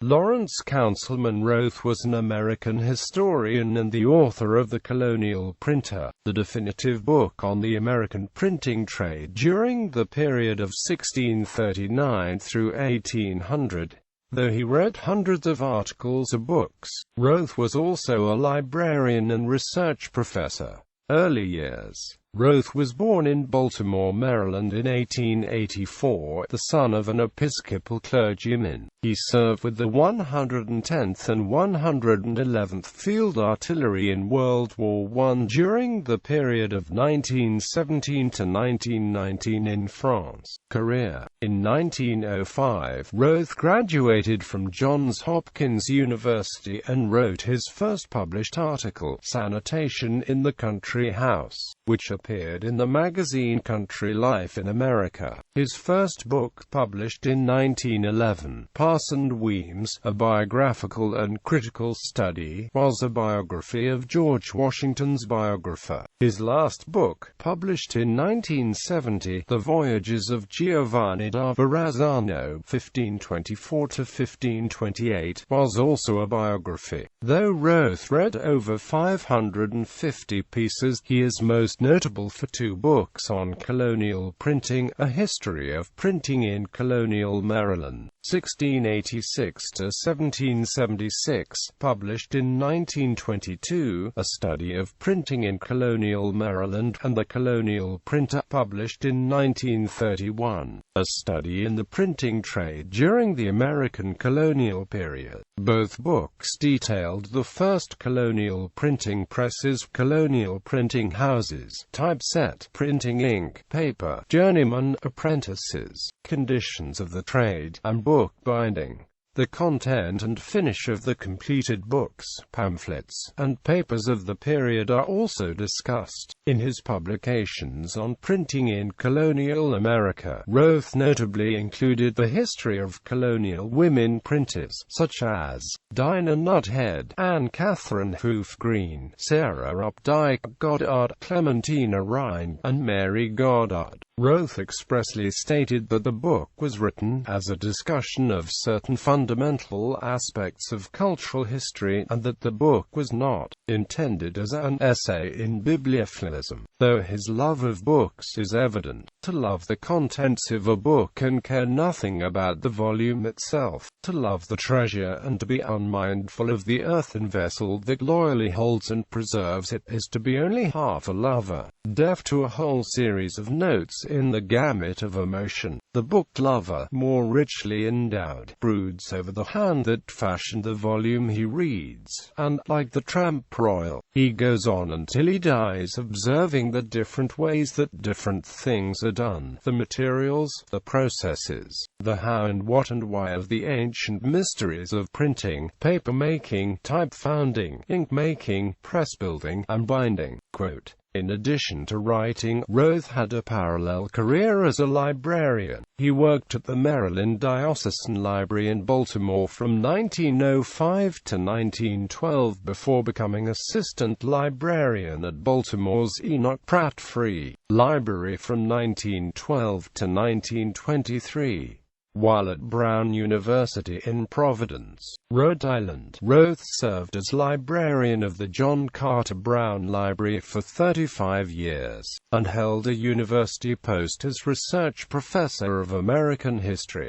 Lawrence Counselman Wroth was an American historian and the author of the Colonial Printer, the definitive book on the American printing trade during the period of 1639 through 1800. Though he wrote hundreds of articles or books, Wroth was also a librarian and research professor. Early years. Wroth was born in Baltimore, Maryland in 1884, the son of an Episcopal clergyman. He served with the 110th and 111th Field Artillery in World War I during the period of 1917 to 1919 in France. Career. In 1905, Wroth graduated from Johns Hopkins University and wrote his first published article, Sanitation in the Country House, which appeared in the magazine Country Life in America. His first book, published in 1911, Parson Weems, a biographical and critical study, was a biography of George Washington's biographer. His last book, published in 1970, The Voyages of Giovanni da Verrazzano (1524–1528), was also a biography. Though Wroth read over 550 pieces, he is most notable for two books on colonial printing: A History of Printing in Colonial Maryland, 1686–1776, published in 1922, A Study of Printing in Colonial Maryland, and The Colonial Printer, published in 1931, A Study in the Printing Trade During the American Colonial Period. Both books detailed the first colonial printing presses, colonial printing houses, typeset, printing ink, paper, journeyman apprentices, conditions of the trade, and book binding. The content and finish of the completed books, pamphlets, and papers of the period are also discussed. In his publications on printing in colonial America, Wroth notably included the history of colonial women printers, such as Dinah Nuthead, Anne Catherine Hoof Green, Sarah Updike Goddard, Clementina Rhine, and Mary Goddard. Wroth expressly stated that the book was written as a discussion of certain fundamental aspects of cultural history, and that the book was not intended as an essay in bibliophilism. Though his love of books is evident, to love the contents of a book and care nothing about the volume itself, to love the treasure and to be unmindful of the earthen vessel that loyally holds and preserves it, is to be only half a lover, deaf to a whole series of notes in the gamut of emotion. The book lover, more richly endowed, broods over the hand that fashioned the volume he reads, and, like the tramp royal, he goes on until he dies observing the different ways that different things are done, the materials, the processes, the how and what and why of the ancient mysteries of printing, paper making, type founding, ink making, press building, and binding. Quote, in addition to writing, Wroth had a parallel career as a librarian. He worked at the Maryland Diocesan Library in Baltimore from 1905 to 1912 before becoming assistant librarian at Baltimore's Enoch Pratt Free Library from 1912 to 1923. While at Brown University in Providence, Rhode Island, Wroth served as librarian of the John Carter Brown Library for 35 years, and held a university post as research professor of American history.